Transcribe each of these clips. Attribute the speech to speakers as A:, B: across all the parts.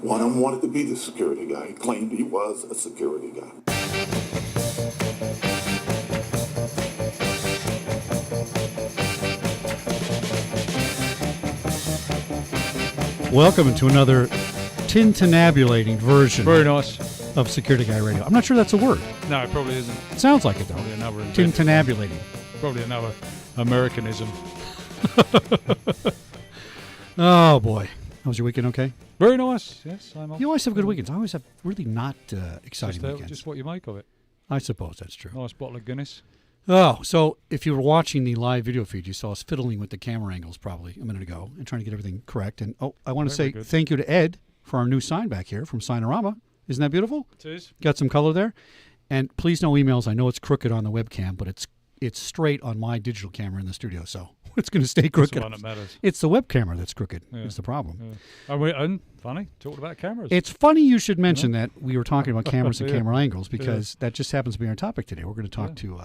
A: One of them wanted to be the security guy. He claimed he was a security guy.
B: Welcome to another tintinabulating version
C: Very nice.
B: of Security Guy Radio. I'm not sure that's a word.
C: No, it probably isn't.
B: It sounds like it, though.
C: Probably another
B: Tintinabulating.
C: Probably another Americanism.
B: Oh, boy. How was your weekend okay?
C: Very nice. Yes, I'm on.
B: You always have good weekends. I always have really not exciting weekends.
C: Just what you make of it.
B: I suppose that's true.
C: Nice bottle of Guinness.
B: Oh, so if you were watching the live video feed, you saw us fiddling with the camera angles probably a minute ago and trying to get everything correct. And, I want to say thank you to Ed for our new sign back here from Signorama. Isn't that beautiful?
C: It is.
B: Got some color there. And please no emails. I know it's crooked on the webcam, but it's straight on my digital camera in the studio, so it's going to stay crooked.
C: That's the one that matters.
B: It's the web camera that's crooked. Is the problem.
C: Yeah. And funny, talked about cameras.
B: It's funny you should mention that we were talking about cameras and camera angles because that just happens to be our topic today. We're going to talk to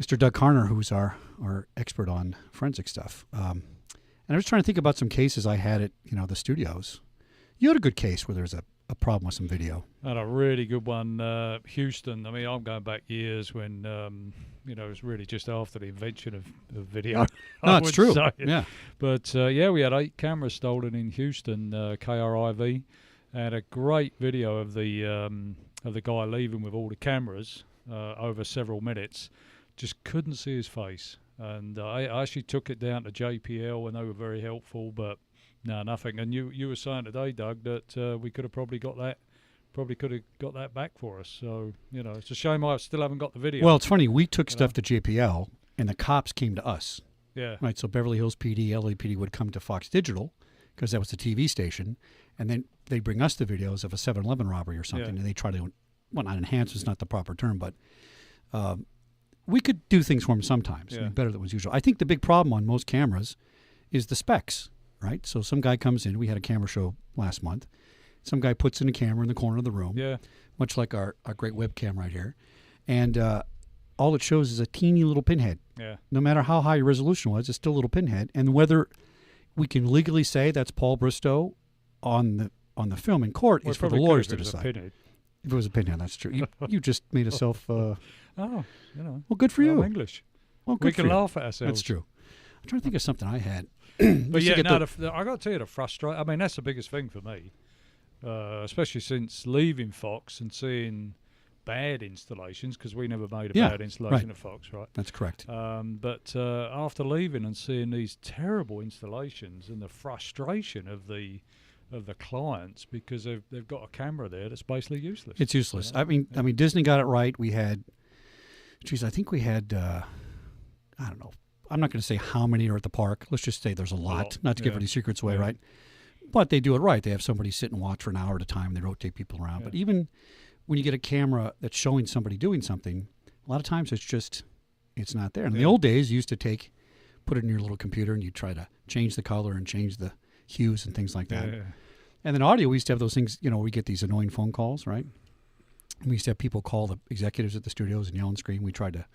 B: Mr. Doug Carner, who's our expert on forensic stuff. And I was trying to think about some cases I had at the studios. You had a good case where there's a problem with some video.
C: I had a really good one, Houston. I mean, I'm going back years when, it was really just after the invention of video.
B: No, it's true.
C: Yeah. But, we had 8 cameras stolen in Houston, KRIV, and a great video of the guy leaving with all the cameras over several minutes. Just couldn't see his face. And I actually took it down to JPL, and they were very helpful, but no, nothing. And you were saying today, Doug, that we could have probably got that back for us. So, it's a shame I still haven't got the video.
B: Well, it's funny. We took stuff to JPL, and the cops came to us.
C: Yeah.
B: Right, so Beverly Hills PD, LAPD would come to Fox Digital because that was the TV station, and then they'd bring us the videos of a 7-Eleven robbery or something, and they try to, well, not enhance is not the proper term, but we could do things for them sometimes. I mean, better than was usual. I think the big problem on most cameras is the specs. Right, so some guy comes in. We had a camera show last month. Some guy puts in a camera in the corner of the room, much like our great webcam right here, and all it shows is a teeny little pinhead.
C: Yeah.
B: No matter how high your resolution was, it's still a little pinhead. And whether we can legally say that's Paul Bristow on the film in court is for the lawyers to decide. If it was a pinhead, that's true. You just made yourself. Well, good for you.
C: English.
B: Well, good
C: we can laugh at ourselves.
B: That's true. I'm trying to think of something I had.
C: But I got to tell you, the frustration. I mean, that's the biggest thing for me, especially since leaving Fox and seeing bad installations, because we never made a bad installation at Fox, right?
B: That's correct.
C: But after leaving and seeing these terrible installations and the frustration of the clients because they've got a camera there that's basically useless.
B: It's useless. I mean, Disney got it right. We had, I think we had, I don't know. I'm not going to say how many are at the park. Let's just say there's a lot. Not to give any secrets away, right? But they do it right. They have somebody sit and watch for an hour at a time, and they rotate people around. Yeah. But even when you get a camera that's showing somebody doing something, a lot of times it's not there. In the old days, you used to put it in your little computer, and you try to change the color and change the hues and things like that. Yeah. And then audio, we used to have those things, we get these annoying phone calls, right? We used to have people call the executives at the studios and yell and scream. We tried to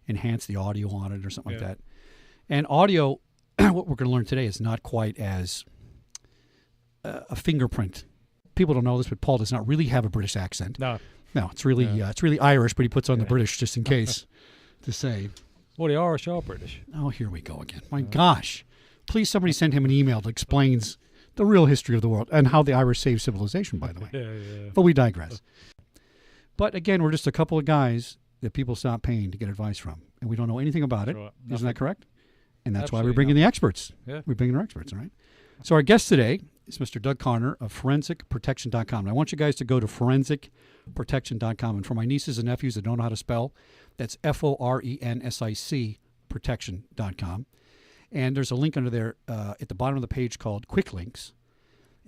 B: enhance the audio on it or something like that. And audio, what we're going to learn today is not quite as a fingerprint. People don't know this, but Paul does not really have a British accent. No, it's really Irish, but he puts on the British just in case to say.
C: Well, the Irish are British.
B: Oh, here we go again. My gosh. Please somebody send him an email that explains the real history of the world and how the Irish saved civilization, by the way.
C: Yeah.
B: But we digress. But again, we're just a couple of guys that people stop paying to get advice from, and we don't know anything about it. Right. Isn't that correct? And that's why we bring in the experts. Yeah. We bring in our experts, all right? So our guest today is Mr. Doug Carner of ForensicProtection.com. And I want you guys to go to ForensicProtection.com. And for my nieces and nephews that don't know how to spell, that's FORENSIC Protection.com. And there's a link under there at the bottom of the page called Quick Links.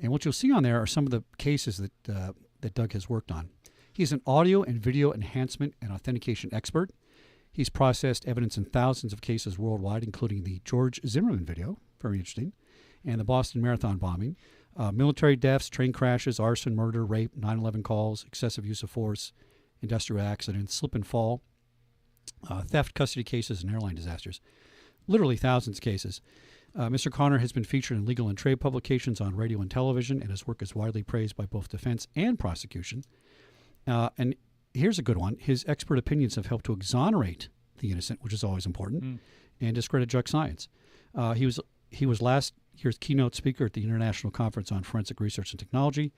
B: And what you'll see on there are some of the cases that Doug has worked on. He's an audio and video enhancement and authentication expert. He's processed evidence in thousands of cases worldwide, including the George Zimmerman video, very interesting, and the Boston Marathon bombing, military deaths, train crashes, arson, murder, rape, 9/11 calls, excessive use of force, industrial accidents, slip and fall, theft, custody cases, and airline disasters. Literally thousands of cases. Mr. Carner has been featured in legal and trade publications on radio and television, and his work is widely praised by both defense and prosecution. And here's a good one. His expert opinions have helped to exonerate the innocent, which is always important, and discredit drug science. He was last year's keynote speaker at the International Conference on Forensic Research and Technology,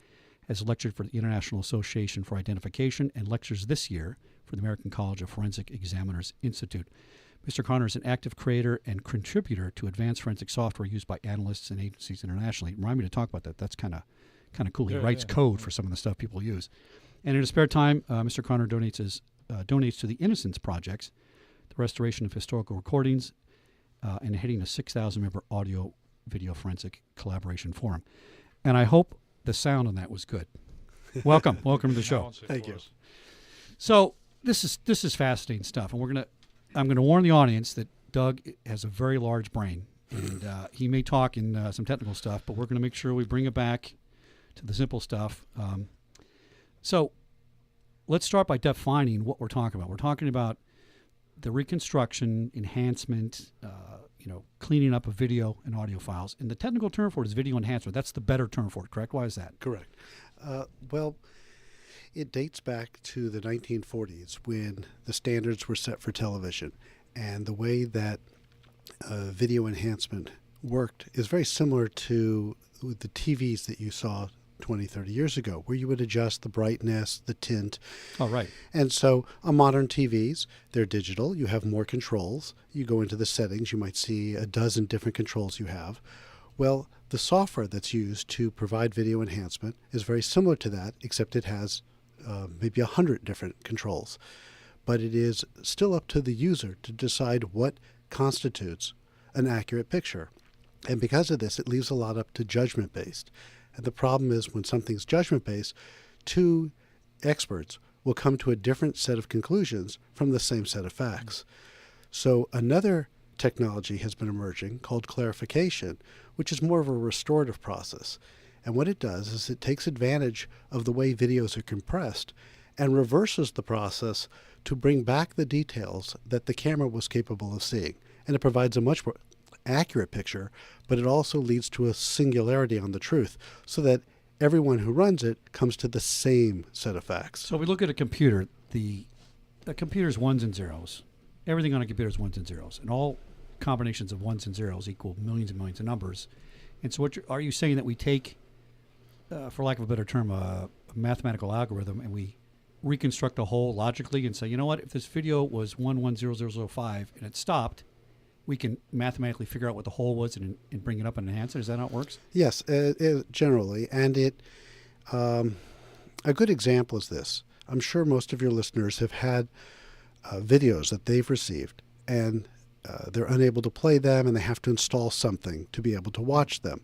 B: has lectured for the International Association for Identification, and lectures this year for the American College of Forensic Examiners Institute. Mr. Carner is an active creator and contributor to advanced forensic software used by analysts and agencies internationally. Remind me to talk about that. That's kind of cool. He writes code for some of the stuff people use. And in his spare time, Mr. Carner donates to the Innocence Projects, the restoration of historical recordings, and heading a 6,000-member audio-video forensic collaboration forum. And I hope the sound on that was good. Welcome to the show.
D: Thank you.
B: So this is fascinating stuff, and I'm gonna warn the audience that Doug has a very large brain, and he may talk in some technical stuff, but we're gonna make sure we bring it back to the simple stuff. So let's start by defining what we're talking about. We're talking about the reconstruction, enhancement, cleaning up of video and audio files. And the technical term for it is video enhancement. That's the better term for it, correct? Why is that?
D: Correct. Well, it dates back to the 1940s when the standards were set for television. And the way that video enhancement worked is very similar to the TVs that you saw 20, 30 years ago, where you would adjust the brightness, the tint.
B: Oh, right.
D: And so on modern TVs, they're digital. You have more controls. You go into the settings, you might see a dozen different controls you have. Well, the software that's used to provide video enhancement is very similar to that, except it has maybe 100 different controls. But it is still up to the user to decide what constitutes an accurate picture. And because of this, it leaves a lot up to judgment-based. And the problem is when something's judgment-based, two experts will come to a different set of conclusions from the same set of facts. So another technology has been emerging called clarification, which is more of a restorative process. And what it does is it takes advantage of the way videos are compressed and reverses the process to bring back the details that the camera was capable of seeing. And it provides a much more accurate picture, but it also leads to a singularity on the truth so that everyone who runs it comes to the same set of facts.
B: So we look at a computer, the computer's ones and zeros. Everything on a computer is ones and zeros, and all combinations of ones and zeros equal millions and millions of numbers. And so are you saying that we take, for lack of a better term, a mathematical algorithm, and we reconstruct a whole logically and say, you know what, if this video was 110005 and it stopped, we can mathematically figure out what the hole was and bring it up and enhance it? Is that how it works?
D: Yes, generally. And a good example is this. I'm sure most of your listeners have had videos that they've received, and they're unable to play them, and they have to install something to be able to watch them.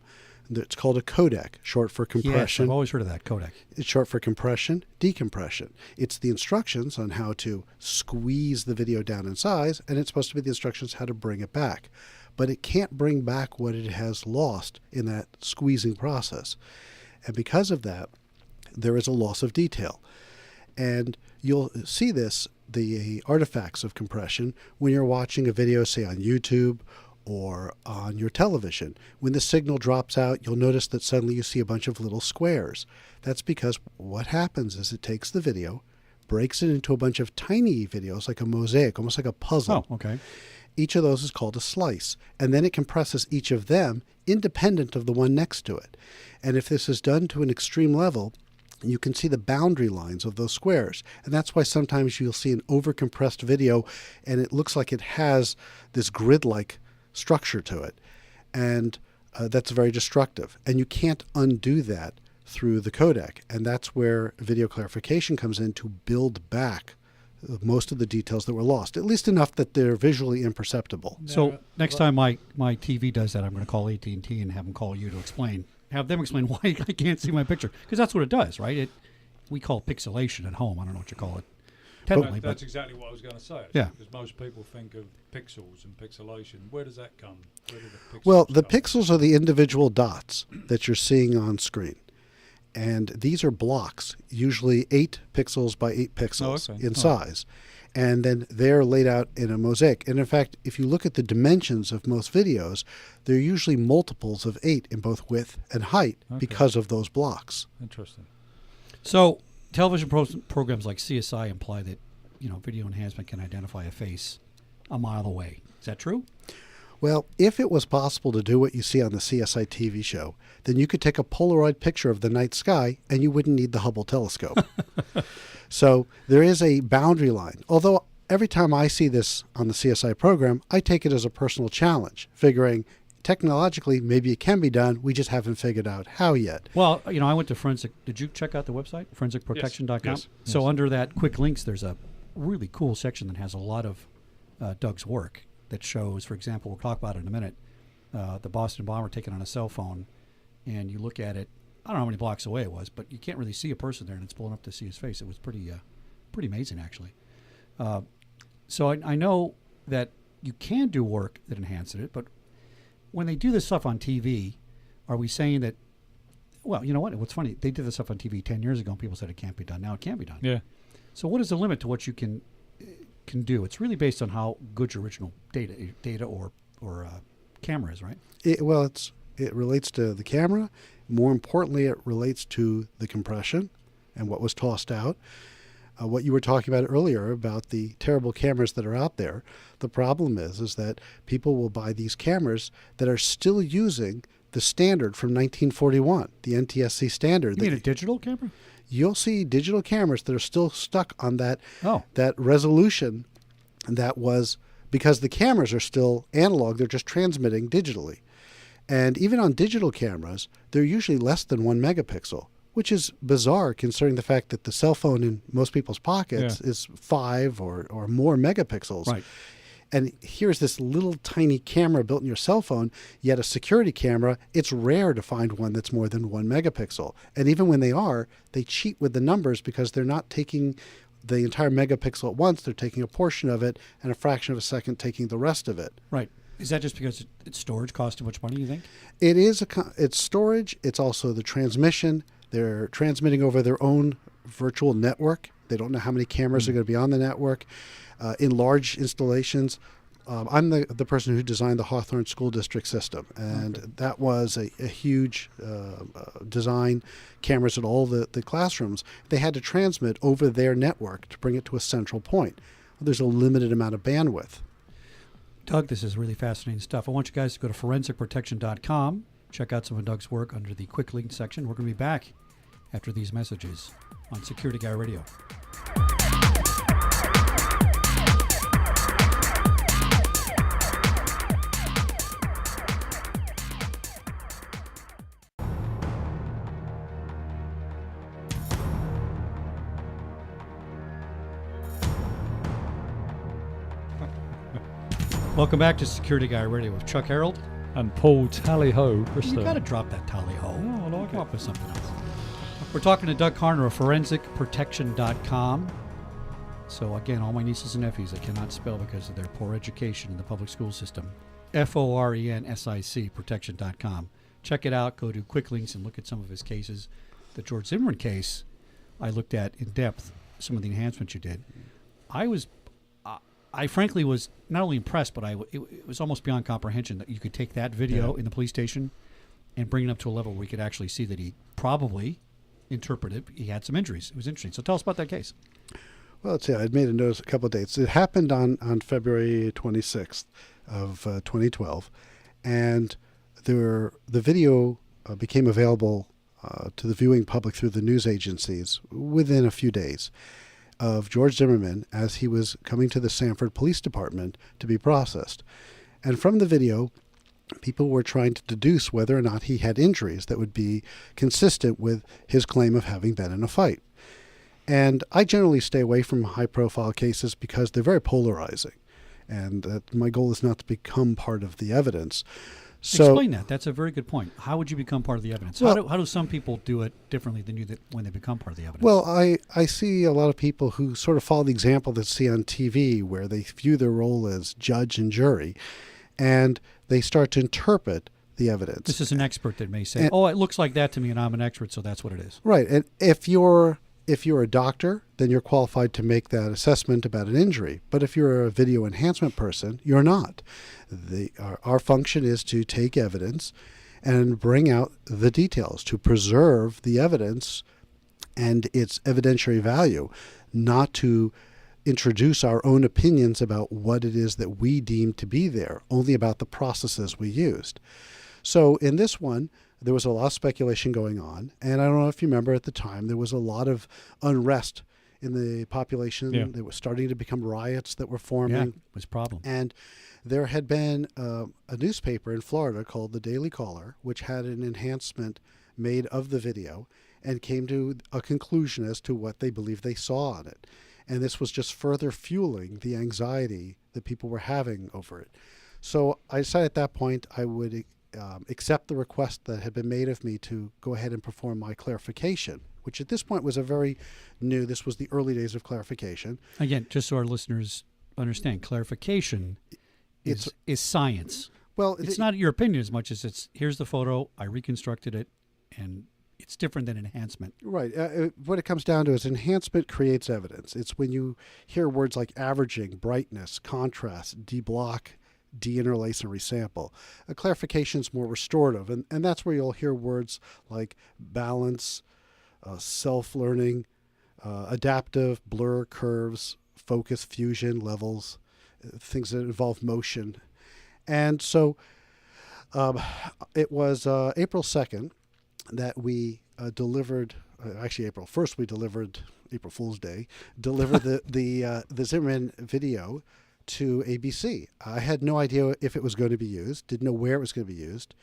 D: It's called a codec, short for compression.
B: Yes, I've always heard of that, codec.
D: It's short for compression, decompression. It's the instructions on how to squeeze the video down in size, and it's supposed to be the instructions how to bring it back. But it can't bring back what it has lost in that squeezing process. And because of that, there is a loss of detail. And you'll see this, the artifacts of compression, when you're watching a video, say on YouTube or on your television. When the signal drops out, you'll notice that suddenly you see a bunch of little squares. That's because what happens is it takes the video, breaks it into a bunch of tiny videos, like a mosaic, almost like a puzzle.
B: Oh, okay.
D: Each of those is called a slice, and then it compresses each of them independent of the one next to it. And if this is done to an extreme level, you can see the boundary lines of those squares. And that's why sometimes you'll see an overcompressed video and it looks like it has this grid-like structure to it. And that's very destructive. And you can't undo that through the codec. And that's where video clarification comes in to build back most of the details that were lost, at least enough that they're visually imperceptible.
B: So next time my TV does that, I'm going to call AT&T and have them call you to explain. Have them explain why I can't see my picture. Because that's what it does, right? We call it pixelation at home. I don't know what you call it. Technically,
C: that's exactly what I was going to say. Actually,
B: yeah.
C: Because most people think of pixels and pixelation. Where does that come? Where do the pixels
D: Well, the
C: come?
D: pixels are the individual dots that you're seeing on screen. And these are blocks, usually 8 pixels by 8 pixels in size. And then they're laid out in a mosaic. And in fact, if you look at the dimensions of most videos, they're usually multiples of 8 in both width and height because of those blocks.
C: Interesting.
B: So television programs like CSI imply that, video enhancement can identify a face a mile away. Is that true?
D: Well, if it was possible to do what you see on the CSI TV show, then you could take a Polaroid picture of the night sky and you wouldn't need the Hubble telescope. So there is a boundary line. Although every time I see this on the CSI program, I take it as a personal challenge, figuring technologically maybe it can be done. We just haven't figured out how yet.
B: Well, I went to Forensic. Did you check out the website, forensicprotection.com?
C: Yes.
B: So under that quick links, there's a really cool section that has a lot of Doug's work that shows, for example, we'll talk about it in a minute, the Boston bomber taken on a cell phone, and you look at it, I don't know how many blocks away it was, but you can't really see a person there, and it's blown up to see his face. It was pretty amazing, actually. So I know that you can do work that enhances it, but when they do this stuff on TV, are we saying that, well, you know what? What's funny, they did this stuff on TV 10 years ago, and people said it can't be done. Now it can be done.
C: Yeah.
B: So what is the limit to what you can do? It's really based on how good your original data or camera is, right?
D: It relates to the camera. More importantly, it relates to the compression and what was tossed out. What you were talking about earlier about the terrible cameras that are out there. The problem is that people will buy these cameras that are still using the standard from 1941, the NTSC standard.
B: You mean a digital camera?
D: You'll see digital cameras that are still stuck on that resolution that was, because the cameras are still analog, they're just transmitting digitally. And even on digital cameras, they're usually less than 1 megapixel, which is bizarre considering the fact that the cell phone in most people's pockets is 5 or more megapixels.
B: Right.
D: And here's this little tiny camera built in your cell phone, yet a security camera, it's rare to find one that's more than 1 megapixel. And even when they are, they cheat with the numbers because they're not taking the entire megapixel at once. They're taking a portion of it and a fraction of a second taking the rest of it.
B: Right. Is that just because its storage costs too much money, you think?
D: It is it's storage. It's also the transmission. They're transmitting over their own virtual network. They don't know how many cameras are going to be on the network. In large installations, I'm the person who designed the Hawthorne School District system, and that was a huge design, cameras at all the classrooms. They had to transmit over their network to bring it to a central point. There's a limited amount of bandwidth.
B: Doug, this is really fascinating stuff. I want you guys to go to forensicprotection.com, check out some of Doug's work under the quick link section. We're going to be back after these messages on Security Guy Radio. Welcome back to Security Guy Radio with Chuck Harold
C: And Paul Tally-Ho Christo.
B: You got to drop that tally-ho.
C: No, I like
B: Come
C: it.
B: up with something else. We're talking to Doug Carner of forensicprotection.com. So again, all my nieces and nephews that cannot spell because of their poor education in the public school system. FORENSIC protection.com. Check it out. Go to quick links and look at some of his cases. The George Zimmerman case, I looked at in depth some of the enhancements you did. I frankly was not only impressed, but it was almost beyond comprehension that you could take that video in the police station and bring it up to a level where we could actually see that he probably interpreted he had some injuries. It was interesting. So tell us about that case.
D: Well, let's see. I'd made a notice a couple of dates. It happened on February 26th of 2012, and the video became available to the viewing public through the news agencies within a few days of George Zimmerman as he was coming to the Sanford Police Department to be processed. And from the video, people were trying to deduce whether or not he had injuries that would be consistent with his claim of having been in a fight. And I generally stay away from high-profile cases because they're very polarizing, and my goal is not to become part of the evidence. So,
B: explain that. That's a very good point. How would you become part of the evidence?
D: Well,
B: how do some people do it differently than you when they become part of the evidence?
D: Well, I see a lot of people who sort of follow the example that see on TV where they view their role as judge and jury, and they start to interpret the evidence.
B: This is an expert that may say, oh, it looks like that to me, and I'm an expert, so that's what it is.
D: Right. And if you're if you're a doctor, then you're qualified to make that assessment about an injury. But if you're a video enhancement person, you're not. Our function is to take evidence and bring out the details, to preserve the evidence and its evidentiary value, not to introduce our own opinions about what it is that we deem to be there, only about the processes we used. So in this one, there was a lot of speculation going on, and I don't know if you remember at the time, there was a lot of unrest in the population.
C: Yeah.
D: There was starting to become riots that were forming.
B: Yeah, it was a problem.
D: And there had been a newspaper in Florida called the Daily Caller, which had an enhancement made of the video and came to a conclusion as to what they believed they saw on it. And this was just further fueling the anxiety that people were having over it. So I decided at that point I would accept the request that had been made of me to go ahead and perform my clarification, which at this point was a very new, this was the early days of clarification.
B: Again, just so our listeners understand, clarification is science.
D: Well,
B: It's not your opinion as much as it's, here's the photo, I reconstructed it, and it's different than enhancement.
D: Right. What it comes down to is enhancement creates evidence. It's when you hear words like averaging, brightness, contrast, deblock, deinterlace, and resample. A clarification is more restorative, and that's where you'll hear words like balance, self-learning, adaptive, blur, curves, focus, fusion, levels, things that involve motion. And so it was April 2nd that we delivered, actually April 1st we delivered, April Fool's Day, delivered the Zimmerman video to ABC. I had no idea if it was going to be used, didn't know where it was going to be used.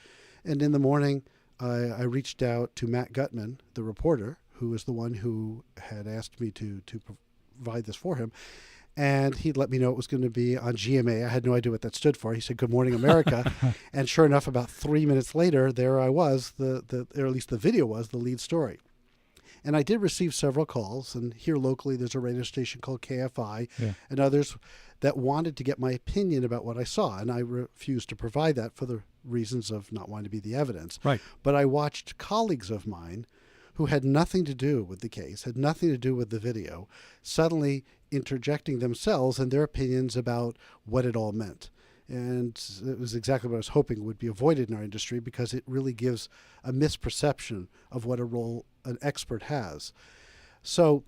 D: And in the morning, I reached out to Matt Gutman, the reporter, who was the one who had asked me to provide this for him. And he'd let me know it was going to be on GMA. I had no idea what that stood for. He said, "Good Morning America." And sure enough, about 3 minutes later, there I was, or at least the video was, the lead story. And I did receive several calls. And here locally, there's a radio station called KFI and others that wanted to get my opinion about what I saw. And I refused to provide that for the reasons of not wanting to be the evidence.
B: Right.
D: But I watched colleagues of mine who had nothing to do with the case, had nothing to do with the video, suddenly interjecting themselves and their opinions about what it all meant. And it was exactly what I was hoping would be avoided in our industry, because it really gives a misperception of what a role an expert has. So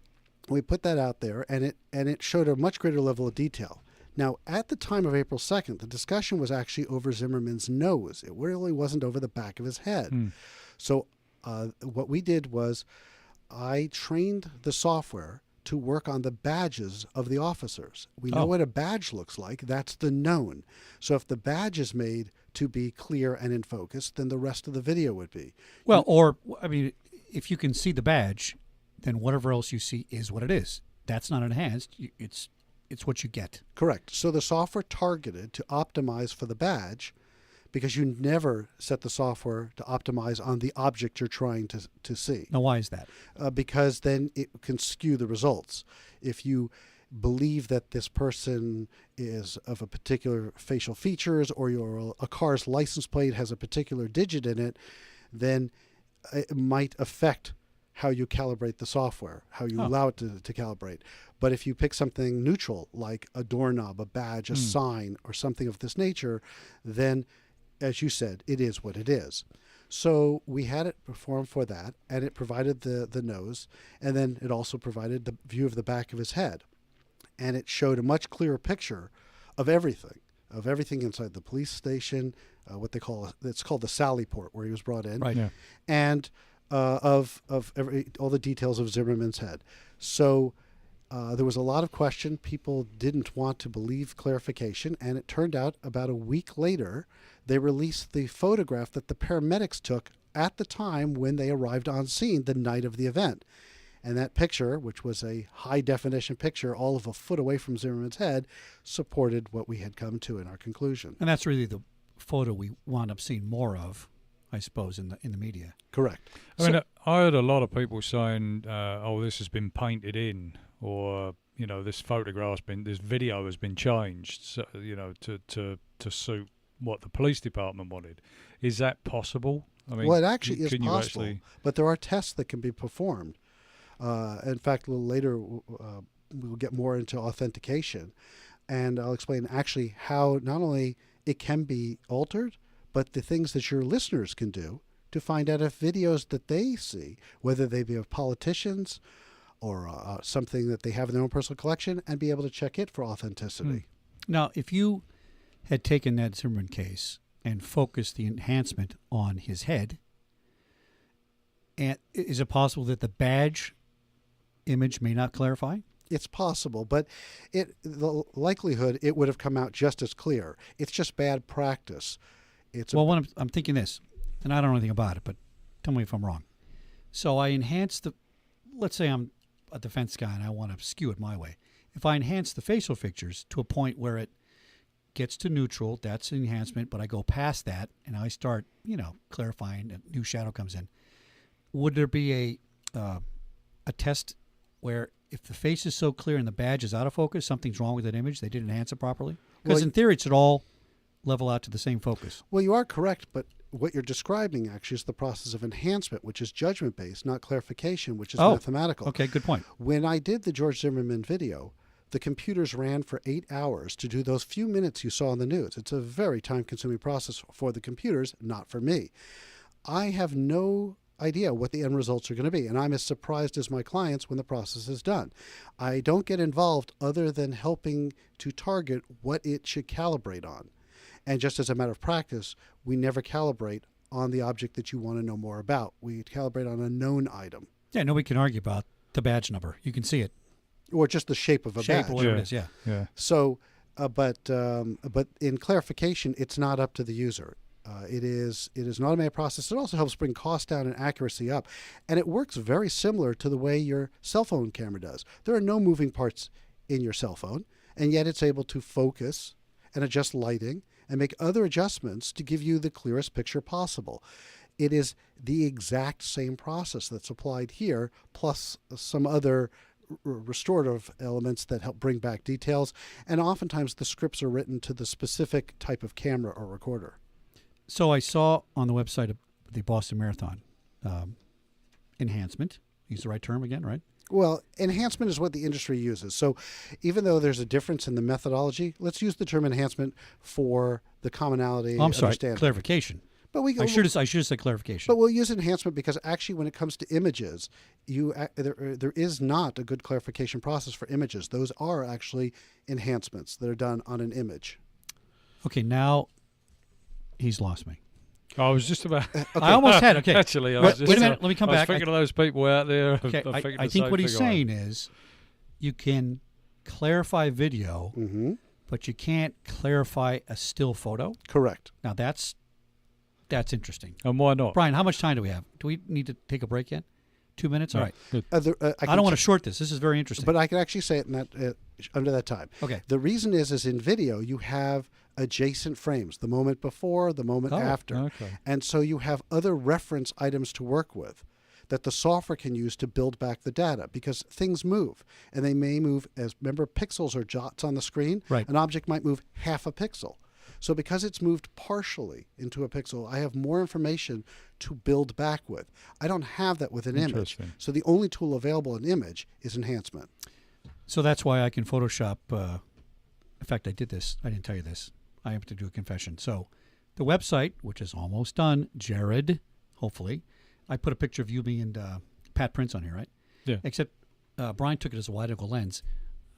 D: we put that out there, and it showed a much greater level of detail. Now, at the time of April 2nd, the discussion was actually over Zimmerman's nose. It really wasn't over the back of his head. So what we did was I trained the software to work on the badges of the officers. We know what a badge looks like. That's the known. So if the badge is made to be clear and in focus, then the rest of the video would be.
B: Well, or, I mean, if you can see the badge, then whatever else you see is what it is. That's not enhanced. It's what you get.
D: Correct. So the software targeted to optimize for the badge, because you never set the software to optimize on the object you're trying to see.
B: Now, why is that?
D: Because then it can skew the results. If you believe that this person is of a particular facial features, or a car's license plate has a particular digit in it, then it might affect how you calibrate the software, how you allow it to calibrate. But if you pick something neutral, like a doorknob, a badge, a sign, or something of this nature, then, as you said, it is what it is. So we had it perform for that, and it provided the nose, and then it also provided the view of the back of his head. And it showed a much clearer picture of everything inside the police station, what they call, it's called the Sally Port, where he was brought in.
B: Right. Yeah.
D: And of all the details of Zimmerman's head. So there was a lot of question. People didn't want to believe clarification, and it turned out about a week later, they released the photograph that the paramedics took at the time when they arrived on scene the night of the event. And that picture, which was a high-definition picture all of a foot away from Zimmerman's head, supported what we had come to in our conclusion.
B: And that's really the photo we wound up seeing more of, I suppose, in the media.
D: Correct.
C: I mean, I heard a lot of people saying, "Oh, this has been painted in," or this this video has been changed, so, to suit what the police department wanted. Is that possible? I mean,
D: well, it actually is
C: can you
D: possible,
C: actually...
D: but there are tests that can be performed. In fact, a little later, we'll get more into authentication, and I'll explain actually how not only it can be altered, but the things that your listeners can do to find out if videos that they see, whether they be of politicians or something that they have in their own personal collection, and be able to check it for authenticity.
B: Now, if you had taken that Zimmerman case and focused the enhancement on his head, and is it possible that the badge image may not clarify?
D: It's possible, but the likelihood it would have come out just as clear. It's just bad practice.
B: When I'm thinking this, and I don't know anything about it, but tell me if I'm wrong. So I enhance let's say I'm a defense guy and I want to skew it my way. If I enhance the facial features to a point where it gets to neutral, that's an enhancement, but I go past that and I start, clarifying, a new shadow comes in. Would there be a test where if the face is so clear and the badge is out of focus, something's wrong with that image, they didn't enhance it properly? Because in theory, it should all level out to the same focus.
D: Well, you are correct, but what you're describing actually is the process of enhancement, which is judgment-based, not clarification, which is mathematical.
B: Okay, good point.
D: When I did the George Zimmerman video, the computers ran for 8 hours to do those few minutes you saw on the news. It's a very time-consuming process for the computers, not for me. I have no idea what the end results are going to be, and I'm as surprised as my clients when the process is done. I don't get involved other than helping to target what it should calibrate on. And just as a matter of practice, we never calibrate on the object that you want to know more about. We calibrate on a known item.
B: Yeah, nobody can argue about the badge number. You can see it.
D: Or just the shape of a badge.
B: Or whatever it is, yeah.
D: So, but in clarification, it's not up to the user. It is an automated process. It also helps bring cost down and accuracy up. And it works very similar to the way your cell phone camera does. There are no moving parts in your cell phone, and yet it's able to focus and adjust lighting and make other adjustments to give you the clearest picture possible. It is the exact same process that's applied here, plus some other restorative elements that help bring back details. And oftentimes the scripts are written to the specific type of camera or recorder.
B: So I saw on the website of the Boston Marathon, enhancement. Use the right term again, right?
D: Well, enhancement is what the industry uses. So even though there's a difference in the methodology, let's use the term enhancement for the commonality.
B: I'm sorry,
D: understanding.
B: clarification.
D: But
B: I should have said clarification.
D: But we'll use enhancement because actually when it comes to images, there is not a good clarification process for images. Those are actually enhancements that are done on an image.
B: Okay, now he's lost me.
C: I was just about.
D: Okay.
B: I almost had. Okay,
C: Actually,
B: wait a minute. Let me come back.
C: I was thinking of those people out there.
B: Okay, I think what he's saying is, you can clarify video, but you can't clarify a still photo.
D: Correct.
B: Now that's interesting.
C: And why not?
B: Brian, how much time do we have? Do we need to take a break yet? 2 minutes? All right.
C: Good.
B: I don't want to short this. This is very interesting.
D: But I can actually say it in that under that time.
B: Okay.
D: The reason is in video you have adjacent frames, the moment before, the moment after.
C: Okay.
D: And so you have other reference items to work with that the software can use to build back the data because things move. And they may move as, remember, pixels or dots on the screen?
B: Right.
D: An object might move half a pixel. So because it's moved partially into a pixel, I have more information to build back with. I don't have that with an image. So the only tool available in image is enhancement.
B: So that's why I can Photoshop. In fact, I did this. I didn't tell you this. I have to do a confession. So the website, which is almost done, Jared, hopefully, I put a picture of you, me, and Pat Prince on here, right?
C: Yeah.
B: Except Brian took it as a wide-angle lens.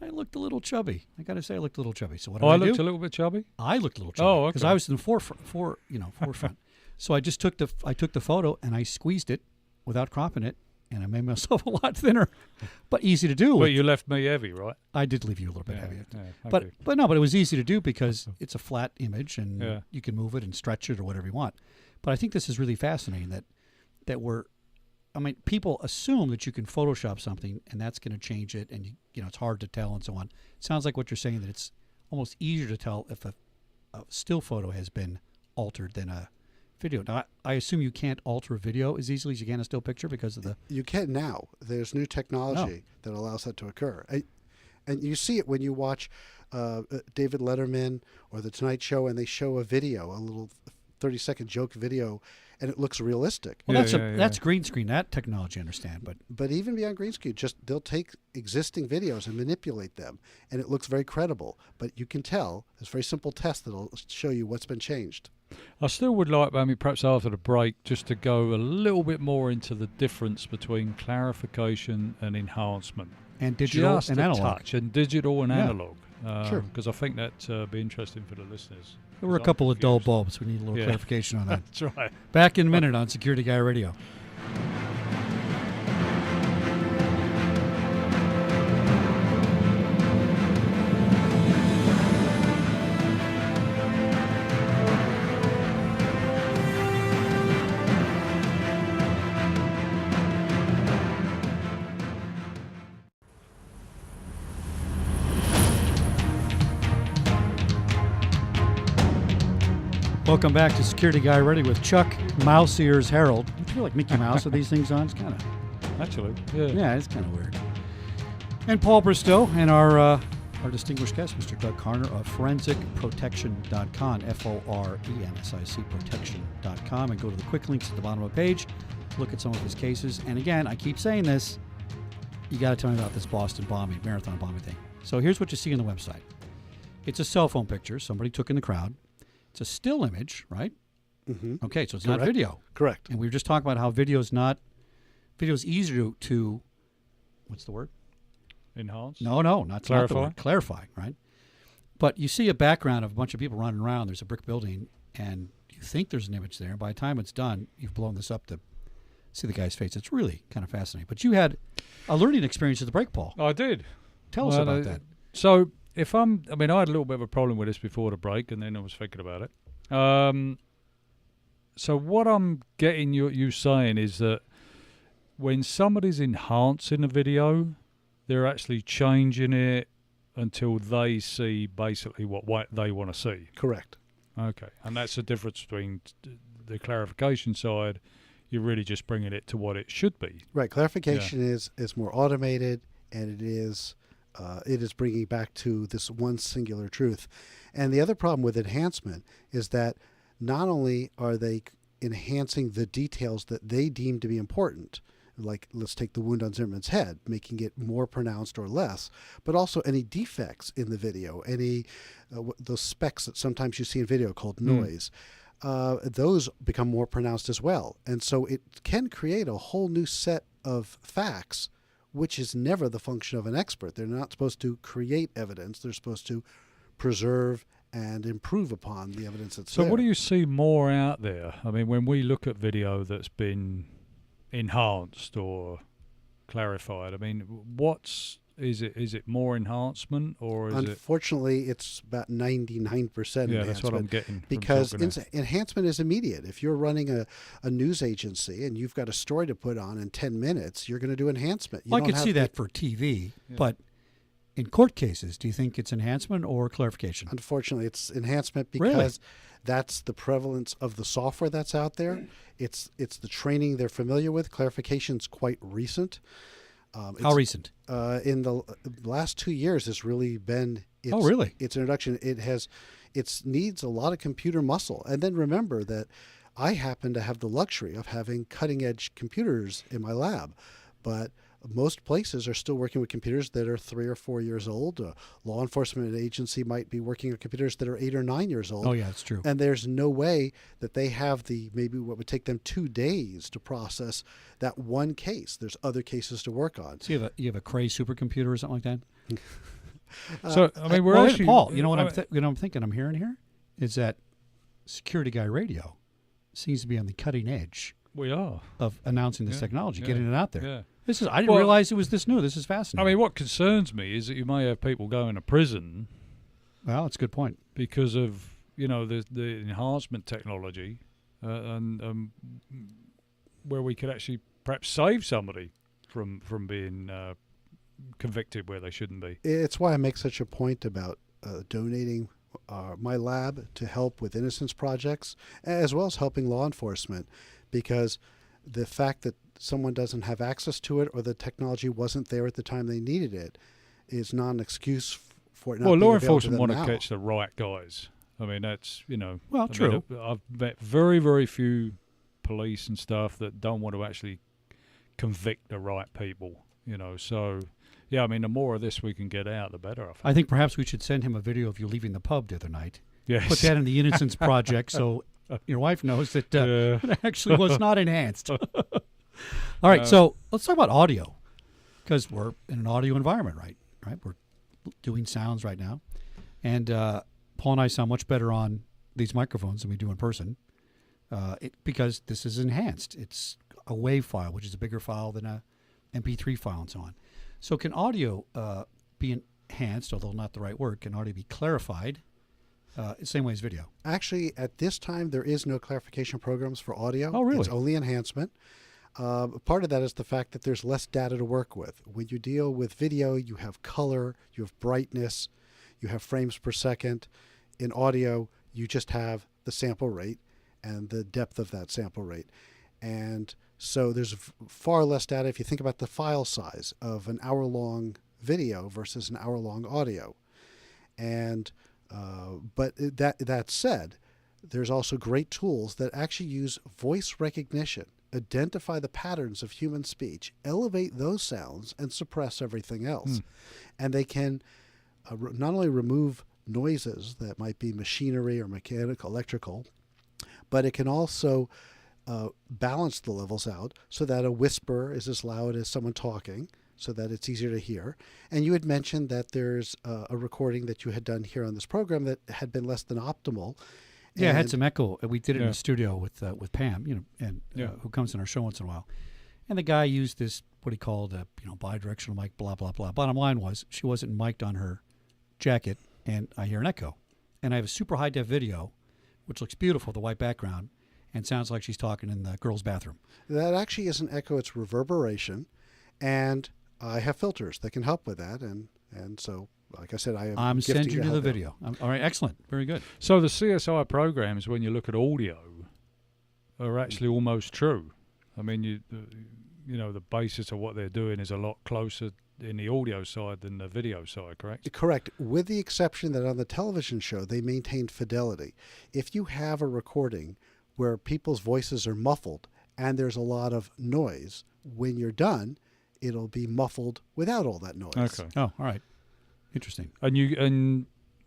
B: I looked a little chubby. I got to say, I looked a little chubby. So what did I do?
C: I looked a little bit chubby?
B: I looked a little chubby.
C: Oh, okay.
B: Because I was in the forefront. So I just took the photo and I squeezed it without cropping it, and I made myself a lot thinner, but easy to do.
C: But you left me heavy, right?
B: I did leave you a little bit heavier.
C: Yeah,
B: but it was easy to do because it's a flat image and you can move it and stretch it or whatever you want. But I think this is really fascinating that people assume that you can Photoshop something and that's going to change it, and it's hard to tell and so on. It sounds like what you're saying, that it's almost easier to tell if a still photo has been altered than a video. Now, I assume you can't alter a video as easily as you can a still picture because of the...
D: You can now. There's new technology that allows that to occur. And you see it when you watch David Letterman or The Tonight Show and they show a video, a little 30-second joke video, and it looks realistic.
B: Well,
C: Yeah,
B: that's green screen. That technology, I understand, but
D: Even beyond green screen, just they'll take existing videos and manipulate them, and it looks very credible. But you can tell there's a very simple test that'll show you what's been changed.
C: I still would like, perhaps after the break, just to go a little bit more into the difference between clarification and enhancement.
B: and digital
C: Just
B: and
C: a
B: analog.
C: touch, and digital and
B: Yeah.
C: analog.
D: Sure.
C: Because I think that'd be interesting for the listeners.
B: There were a
C: 'Cause I'm
B: couple of dull
C: confused.
B: bulbs. We need a little
C: Yeah.
B: clarification on that.
C: That's right.
B: Back in a minute on Security Guy Radio. Welcome back to Security Guy Radio with Chuck Mouse Ears Harold. You feel like Mickey Mouse with these things on? It's kind of
C: Actually, yeah.
B: Yeah, it's kind of weird. And Paul Bristow and our distinguished guest, Mr. Doug Carner of ForensicProtection.com, FORENSIC Protection.com, and go to the quick links at the bottom of the page, look at some of his cases. And again, I keep saying this, you got to tell me about this Boston bombing, marathon bombing thing. So here's what you see on the website. It's a cell phone picture somebody took in the crowd. It's a still image, right?
D: Mm-hmm.
B: Okay, so it's
D: Correct.
B: not video.
D: Correct.
B: And we were just talking about how video's easier to what's the word?
C: Enhance.
B: No, not the
C: Clarify?
B: word. Clarify, right? But you see a background of a bunch of people running around. There's a brick building, and you think there's an image there. And by the time it's done, you've blown this up to see the guy's face. It's really kind of fascinating. But you had a learning experience at the break, Paul.
C: I did.
B: Tell us about that.
C: So I had a little bit of a problem with this before the break, and then I was thinking about it. So what I'm getting you saying is that when somebody's enhancing a video, they're actually changing it until they see basically what they want to see.
D: Correct.
C: Okay, and that's the difference between the clarification side. You're really just bringing it to what it should be.
D: Right. Clarification is more automated, and it is bringing back to this one singular truth. And the other problem with enhancement is that not only are they enhancing the details that they deem to be important, like let's take the wound on Zimmerman's head, making it more pronounced or less, but also any defects in the video, any those specks that sometimes you see in video called noise, those become more pronounced as well. And so it can create a whole new set of facts, which is never the function of an expert. They're not supposed to create evidence. They're supposed to preserve and improve upon the evidence that's there.
C: So what do you see more out there? I mean, when we look at video that's been enhanced or clarified, I mean, is it more enhancement, or is
D: Unfortunately, it's about 99% enhancement.
C: Yeah, that's what I'm getting from
D: Because
C: talking now.
D: enhancement is immediate. If you're running a news agency and you've got a story to put on in 10 minutes, you're going to do enhancement.
B: Well, I could see that for TV, but in court cases, do you think it's enhancement or clarification?
D: Unfortunately, it's enhancement because
B: Really?
D: that's the prevalence of the software that's out there. It's the training they're familiar with. Clarification's quite recent.
B: How recent?
D: In the last 2 years, has really been its introduction. It needs a lot of computer muscle. And then remember that I happen to have the luxury of having cutting edge computers in my lab, but most places are still working with computers that are 3 or 4 years old. A law enforcement agency might be working on computers that are 8 or 9 years old.
B: Oh, yeah, that's true.
D: And there's no way that they have maybe what would take them 2 days to process that one case. There's other cases to work on.
B: So you have a Cray supercomputer or something like that?
C: So I mean, we're
B: Well,
C: actually
B: Paul, you know what I'm thinking? I'm hearing here is that Security Guy Radio seems to be on the cutting edge
C: we are.
B: of announcing this technology, getting it out there.
C: Yeah.
B: I didn't realize it was this new. This is
C: I
B: fascinating.
C: mean, what concerns me is that you may have people going to prison
B: Well, that's a good point.
C: because of the enhancement technology, and where we could actually perhaps save somebody from being convicted where they shouldn't be.
D: It's why I make such a point about donating my lab to help with innocence projects, as well as helping law enforcement, because the fact that someone doesn't have access to it or the technology wasn't there at the time they needed it is not an excuse for it not
C: Well,
D: being
C: law
D: available to
C: enforcement
D: them
C: want to
D: now.
C: catch the right guys. I mean, that's
B: Well, true.
C: I've met very, very few police and stuff that don't want to actually convict the right people, you know. So, yeah, I mean, the more of this we can get out, the better, I think.
B: I think perhaps we should send him a video of you leaving the pub the other night.
C: Yes.
B: Put that in the Innocence Project so your wife knows that it actually was not enhanced. All right, so let's talk about audio, because we're in an audio environment, right? We're doing sounds right now. And Paul and I sound much better on these microphones than we do in person because this is enhanced. It's a WAV file, which is a bigger file than a MP3 file and so on. So can audio be enhanced, although not the right word? Can audio be clarified? Same way as video.
D: Actually, at this time, there is no clarification programs for audio.
B: Oh, really?
D: It's only enhancement. Part of that is the fact that there's less data to work with. When you deal with video, you have color, you have brightness, you have frames per second. In audio, you just have the sample rate and the depth of that sample rate. And so there's far less data if you think about the file size of an hour-long video versus an hour-long audio. And but that said, there's also great tools that actually use voice recognition, identify the patterns of human speech, elevate those sounds, and suppress everything else. And they can not only remove noises that might be machinery or mechanical, electrical, but it can also balance the levels out so that a whisper is as loud as someone talking, so that it's easier to hear. And you had mentioned that there's a recording that you had done here on this program that had been less than optimal.
B: Yeah, it had some echo. We did it in
C: Yeah.
B: the studio with Pam, and who comes in our show once in a while. And the guy used this, what he called a bidirectional mic, blah, blah, blah. Bottom line was she wasn't mic'd on her jacket, and I hear an echo. And I have a super high-def video, which looks beautiful, the white background, and sounds like she's talking in the girl's bathroom.
D: That actually isn't echo, it's reverberation. And I have filters that can help with that. And so, like I said,
B: I'm
D: gifting
B: sending you
D: to
B: the
D: help out.
B: video. All right, excellent. Very good.
C: So the CSI programs, when you look at audio, are actually almost true. I mean, the basis of what they're doing is a lot closer in the audio side than the video side, correct?
D: Correct, with the exception that on the television show, they maintained fidelity. If you have a recording where people's voices are muffled and there's a lot of noise, when you're done, it'll be muffled without all that noise.
C: Okay.
B: Oh, all right. Interesting.
C: And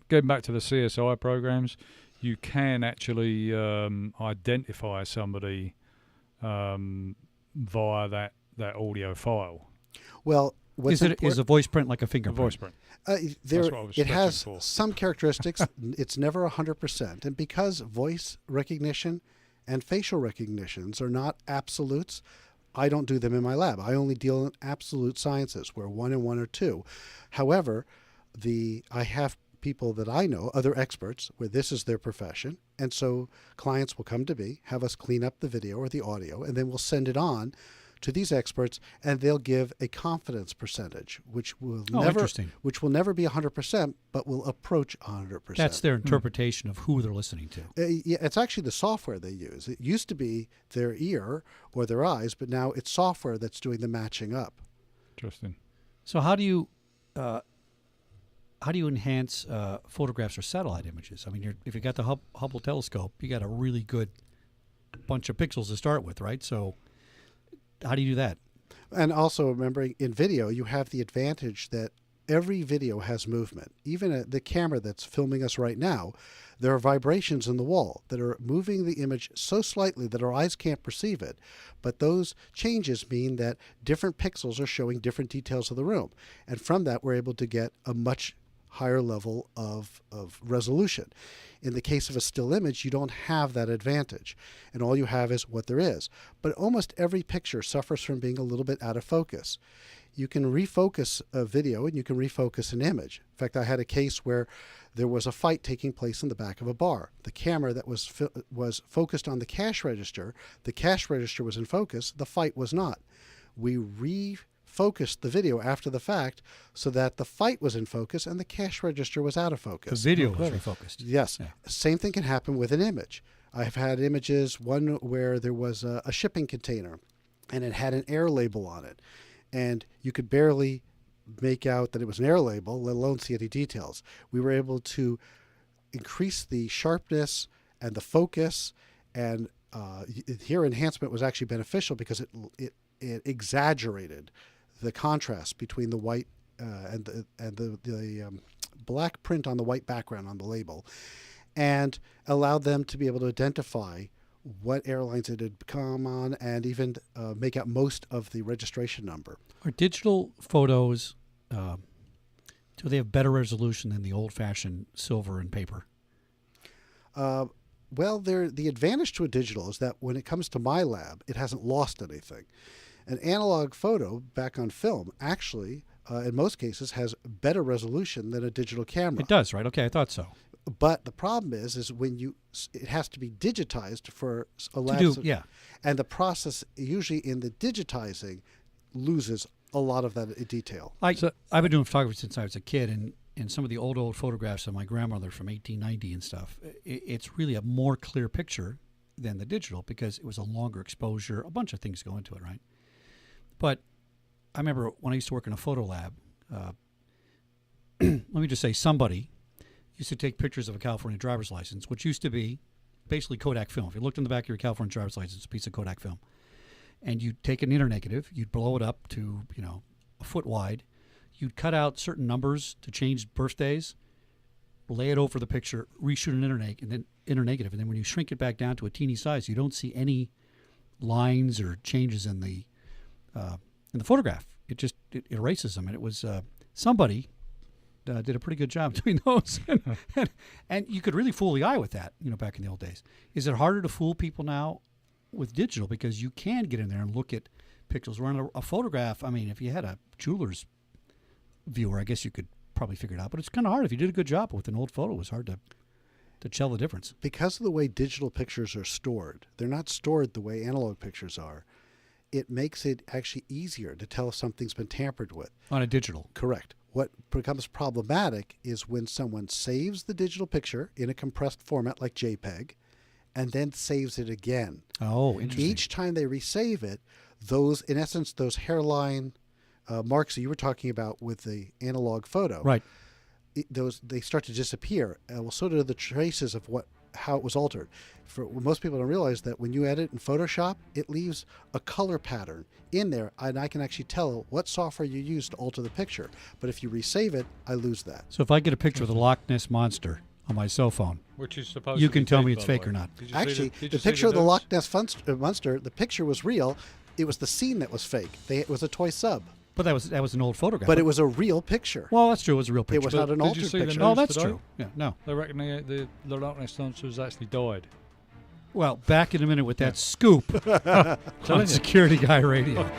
C: getting back to the CSI programs, you can actually identify somebody via that audio file.
D: Well, what's
B: Is a voice print like a
C: The
B: fingerprint?
C: voice print.
D: there,
C: what I was
D: it has
C: searching for.
D: some characteristics. It's never 100%. And because voice recognition and facial recognitions are not absolutes, I don't do them in my lab. I only deal in absolute sciences where 1 and 1 are 2. However, I have people that I know, other experts, where this is their profession. And so clients will come to me, have us clean up the video or the audio, and then we'll send it on to these experts, and they'll give a confidence percentage, which will
B: interesting.
D: never be 100%, but will approach 100%.
B: That's their interpretation of who they're listening to.
D: Yeah, it's actually the software they use. It used to be their ear or their eyes, but now it's software that's doing the matching up.
C: Interesting.
B: So how do you enhance photographs or satellite images? I mean, if you got the Hubble telescope, you got a really good bunch of pixels to start with, right? So how do you do that?
D: And also remembering in video, you have the advantage that every video has movement. Even the camera that's filming us right now, there are vibrations in the wall that are moving the image so slightly that our eyes can't perceive it. But those changes mean that different pixels are showing different details of the room. And from that, we're able to get a much higher level of resolution. In the case of a still image, you don't have that advantage, and all you have is what there is. But almost every picture suffers from being a little bit out of focus. You can refocus a video and you can refocus an image. In fact, I had a case where there was a fight taking place in the back of a bar. The camera that was focused on the cash register was in focus, the fight was not. We refocused the video after the fact so that the fight was in focus and the cash register was out of focus.
B: The video was refocused.
D: Yes.
B: Yeah.
D: Same thing can happen with an image. I've had images, one where there was a shipping container and it had an air label on it. And you could barely make out that it was an air label, let alone see any details. We were able to increase the sharpness and the focus and here enhancement was actually beneficial because it exaggerated the contrast between the white and the black print on the white background on the label, and allowed them to be able to identify what airlines it had come on, and even make out most of the registration number.
B: Are digital photos, do they have better resolution than the old-fashioned silver and paper?
D: Well, the advantage to a digital is that when it comes to my lab, it hasn't lost anything. An analog photo back on film actually, in most cases, has better resolution than a digital camera.
B: It does, right? Okay, I thought so.
D: But the problem is when it has to be digitized for a lab.
B: To do, yeah.
D: And the process usually in the digitizing loses a lot of that detail.
B: I've been doing photography since I was a kid, and some of the old photographs of my grandmother from 1890 and stuff, it's really a more clear picture than the digital because it was a longer exposure. A bunch of things go into it, right? But I remember when I used to work in a photo lab, let me just say somebody used to take pictures of a California driver's license, which used to be basically Kodak film. If you looked in the back of your California driver's license, it's a piece of Kodak film. And you'd take an internegative, you'd blow it up to, a foot wide. You'd cut out certain numbers to change birthdays, lay it over the picture, reshoot an internegative, and then when you shrink it back down to a teeny size, you don't see any lines or changes in the photograph. It erases them. And it was somebody did a pretty good job doing those, and you could really fool the eye with that. Back in the old days. Is it harder to fool people now with digital because you can get in there and look at pixels? Where on a photograph, I mean, if you had a jeweler's viewer, I guess you could probably figure it out. But it's kind of hard. If you did a good job with an old photo, it was hard to tell the difference.
D: Because of the way digital pictures are stored, they're not stored the way analog pictures are. It makes it actually easier to tell if something's been tampered with.
B: On a digital.
D: Correct. What becomes problematic is when someone saves the digital picture in a compressed format like JPEG and then saves it again.
B: Oh, interesting.
D: Each time they resave it, those hairline marks that you were talking about with the analog photo,
B: right?
D: They start to disappear. Well, so do the traces of how it was altered. Most people don't realize that when you edit in Photoshop, it leaves a color pattern in there, and I can actually tell what software you used to alter the picture. But if you resave it, I lose that.
B: So if I get a picture of the Loch Ness Monster on my cell phone,
C: which is supposed
B: you
C: to
B: can
C: be
B: tell
C: fake,
B: me it's
C: by the
B: fake
C: way.
B: or not.
D: Actually, the picture of the Loch Ness Monster, the picture was real. It was the scene that was fake. It was a toy sub.
B: But that was an old photograph.
D: But it was a real picture.
B: Well, that's true. It was a real picture.
D: It was not an
C: Did you
D: altered
C: see the
D: picture.
C: news
B: Oh, that's
C: today?
B: true. Yeah, no.
C: They reckon the Loch Ness Monster has actually died.
B: Well, back in a minute with that scoop on
C: you.
B: Security Guy Radio.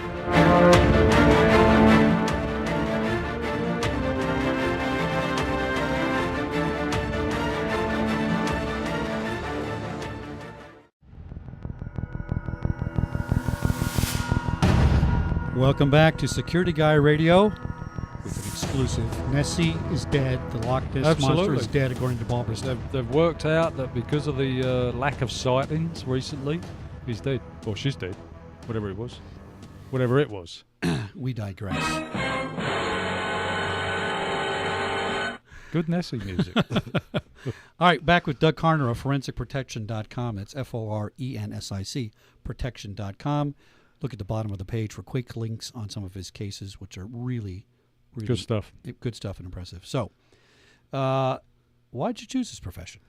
B: Welcome back to Security Guy Radio with an exclusive. Nessie is dead. The Loch Ness Monster
C: Absolutely.
B: is dead, according to Barbara's.
C: They've worked out that because of the lack of sightings recently, he's dead. Or she's dead. Whatever it was. Whatever it was.
B: We digress.
C: Good Nessie music.
B: All right, back with Doug Carner of forensicprotection.com. That's FORENSIC protection.com. Look at the bottom of the page for quick links on some of his cases, which are really
C: Good stuff.
B: Good stuff and impressive. So, why'd you choose this profession?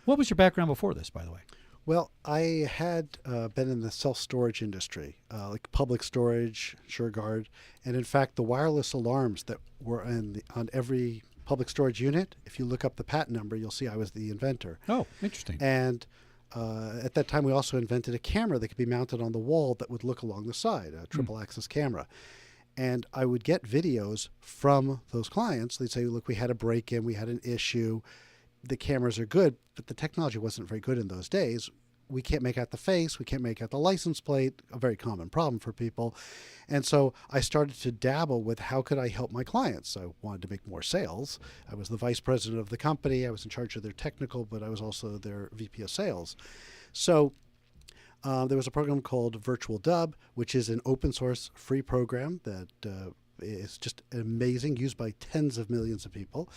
B: What was your background before this, by the way?
D: Well, I had been in the self-storage industry, like public storage, SureGuard, and in fact, the wireless alarms that were on every public storage unit, if you look up the patent number, you'll see I was the inventor.
B: Oh, interesting.
D: And at that time, we also invented a camera that could be mounted on the wall that would look along the side, a triple-axis camera. And I would get videos from those clients. They'd say, look, we had a break-in, we had an issue. The cameras are good, but the technology wasn't very good in those days. We can't make out the face. We can't make out the license plate, a very common problem for people. And so I started to dabble with how could I help my clients. I wanted to make more sales. I was the vice president of the company. I was in charge of their technical, but I was also their VP of sales. So there was a program called Virtual Dub, which is an open source free program that is just amazing, used by tens of millions of people.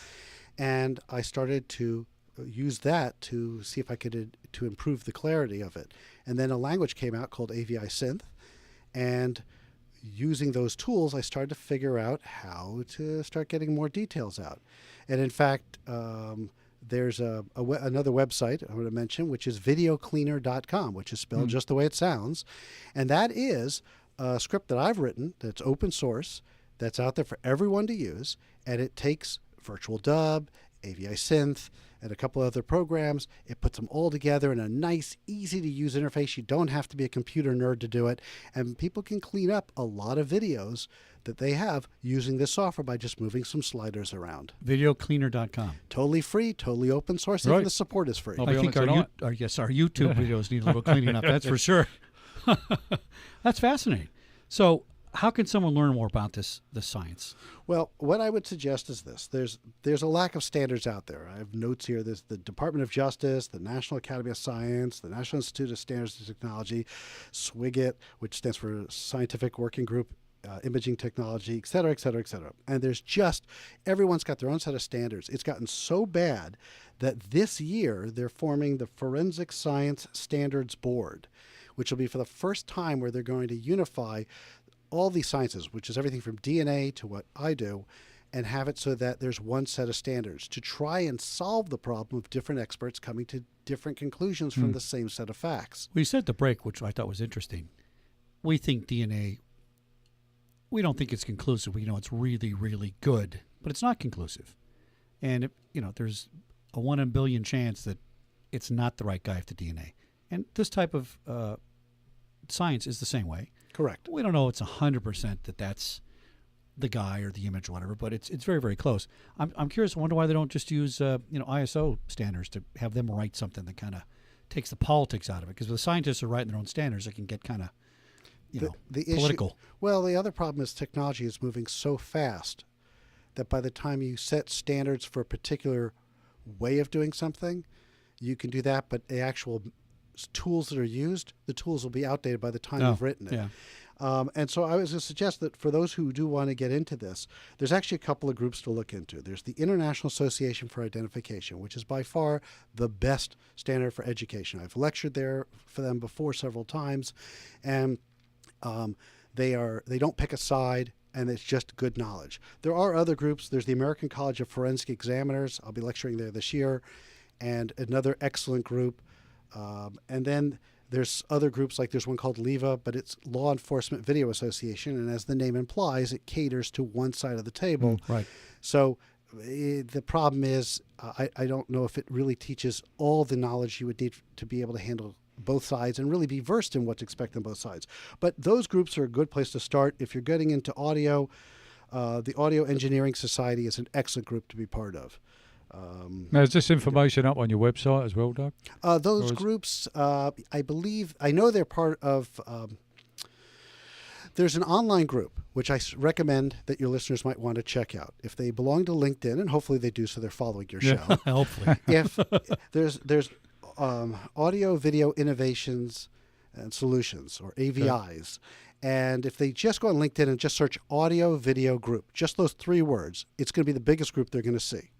D: And I started to used that to see if I could to improve the clarity of it. And then a language came out called AVI Synth, and using those tools, I started to figure out how to start getting more details out. And in fact, there's another website I want to mention, which is videocleaner.com, which is spelled just the way it sounds. And that is a script that I've written that's open source, that's out there for everyone to use. And it takes Virtual Dub, AVI Synth, and a couple other programs. It puts them all together in a nice, easy-to-use interface. You don't have to be a computer nerd to do it. And people can clean up a lot of videos that they have using this software by just moving some sliders around.
B: Videocleaner.com.
D: Totally free, totally open source.
C: Right.
D: Even the support is free.
C: I'll
B: I
C: be on
B: think
C: it tonight.
B: our YouTube videos need a little cleaning up. That's for sure. That's fascinating. So, how can someone learn more about this science?
D: Well, what I would suggest is this. There's a lack of standards out there. I have notes here. There's the Department of Justice, the National Academy of Science, the National Institute of Standards and Technology, SWIGIT, which stands for Scientific Working Group, Imaging Technology, et cetera, et cetera, et cetera. And everyone's got their own set of standards. It's gotten so bad that this year they're forming the Forensic Science Standards Board, which will be for the first time where they're going to unify all these sciences, which is everything from DNA to what I do, and have it so that there's one set of standards to try and solve the problem of different experts coming to different conclusions from the same set of facts.
B: We said at the break, which I thought was interesting. We think DNA, we don't think it's conclusive. We know it's really, really good, but it's not conclusive. And, there's a 1 in a billion chance that it's not the right guy for the DNA. And this type of science is the same way.
D: Correct.
B: We don't know it's 100% that that's the guy or the image or whatever, but it's very, very close. I'm curious. I wonder why they don't just use ISO standards to have them write something that kind of takes the politics out of it. Because the scientists are writing their own standards, it can get kind of political.
D: The other problem is technology is moving so fast that by the time you set standards for a particular way of doing something, you can do that, but the actual tools that are used, the tools will be outdated by the time you've written it.
B: Yeah.
D: And so I was going to suggest that for those who do want to get into this, there's actually a couple of groups to look into. There's the International Association for Identification, which is by far the best standard for education. I've lectured there for them before several times, and they don't pick a side, and it's just good knowledge. There are other groups. There's the American College of Forensic Examiners. I'll be lecturing there this year, and another excellent group. And then there's other groups, like there's one called LEVA, but it's Law Enforcement Video Association, and as the name implies, it caters to one side of the table.
B: Right.
D: So the problem is I don't know if it really teaches all the knowledge you would need to be able to handle both sides and really be versed in what to expect on both sides. But those groups are a good place to start. If you're getting into audio, the Audio Engineering Society is an excellent group to be part of.
C: Now, is this information up on your website as well, Doug?
D: Those groups, I know they're part of, there's an online group, which I recommend that your listeners might want to check out. If they belong to LinkedIn, and hopefully they do, so they're following your show.
B: Hopefully.
D: If there's Audio Video Innovations and Solutions, or AVIs. And if they just go on LinkedIn and just search Audio Video Group, just those 3 words, it's going to be the biggest group they're going to see.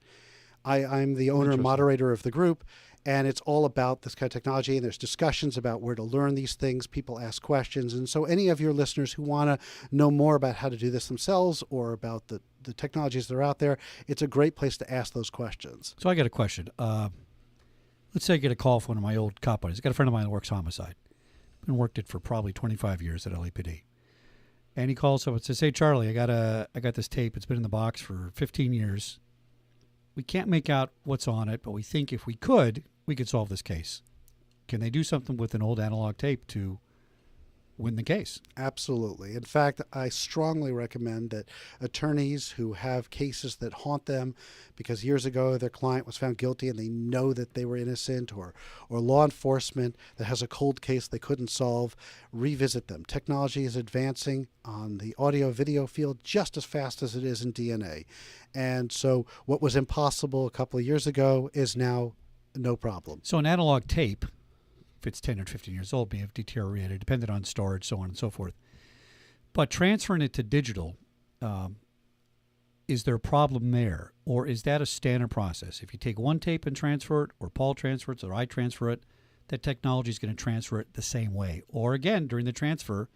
D: I'm the owner and moderator of the group, and it's all about this kind of technology, and there's discussions about where to learn these things. People ask questions, and so any of your listeners who want to know more about how to do this themselves or about the technologies that are out there, it's a great place to ask those questions.
B: So I got a question. Let's say I get a call from one of my old cop buddies. I got a friend of mine that works homicide. Been worked it for probably 25 years at LAPD. And he calls up and says, "Hey, Charlie, I got this tape. It's been in the box for 15 years. We can't make out what's on it, but we think if we could solve this case." Can they do something with an old analog tape to win the case?
D: Absolutely. In fact, I strongly recommend that attorneys who have cases that haunt them because years ago their client was found guilty and they know that they were innocent, or law enforcement that has a cold case they couldn't solve, revisit them. Technology is advancing on the audio video field just as fast as it is in DNA. And so what was impossible a couple of years ago is now no problem.
B: So an analog tape, if it's 10 or 15 years old, may have deteriorated, depending on storage, so on and so forth. But transferring it to digital, is there a problem there? Or is that a standard process? If you take one tape and transfer it, or Paul transfers it, or I transfer it, that technology is going to transfer it the same way. Or again, during the transfer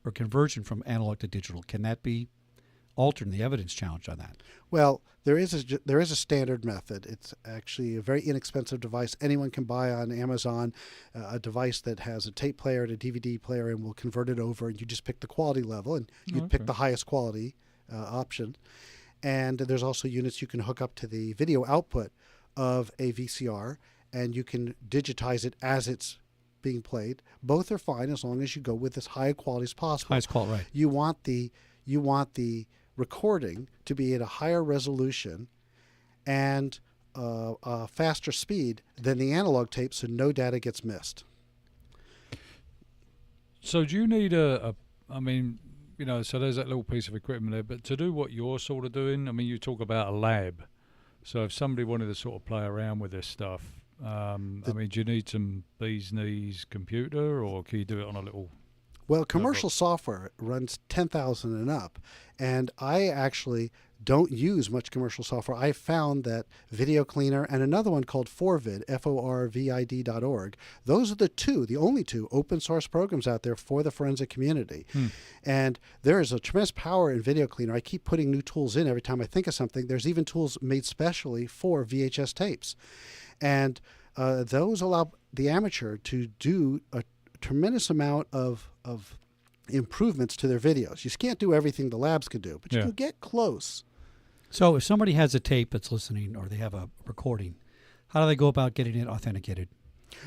B: or conversion from analog to digital, can that be altered in the evidence challenge on that?
D: Well, there is a standard method. It's actually a very inexpensive device. Anyone can buy on Amazon a device that has a tape player and a DVD player and will convert it over, and you just pick the quality level, and you pick the highest quality option. And there's also units you can hook up to the video output of a VCR, and you can digitize it as it's being played. Both are fine as long as you go with as high a quality as possible.
B: Highest quality, right.
D: You want the recording to be at a higher resolution and a faster speed than the analog tape, so no data gets missed.
C: So do you need I mean, you know, so there's that little piece of equipment there, but to do what you're sort of doing, I mean, you talk about a lab. So if somebody wanted to sort of play around with this stuff, I mean, do you need some bee's knees computer, or can you do it on a little...
D: Well, commercial software runs 10,000 and up, and I actually don't use much commercial software. I found that Video Cleaner and another one called Forvid, FORVID.org, those are the only two open source programs out there for the forensic community. And there is a tremendous power in Video Cleaner. I keep putting new tools in every time I think of something. There's even tools made specially for VHS tapes. And those allow the amateur to do a tremendous amount of improvements to their videos. You can't do everything the labs can do, but you can get close.
B: So if somebody has a tape that's listening, or they have a recording, how do they go about getting it authenticated?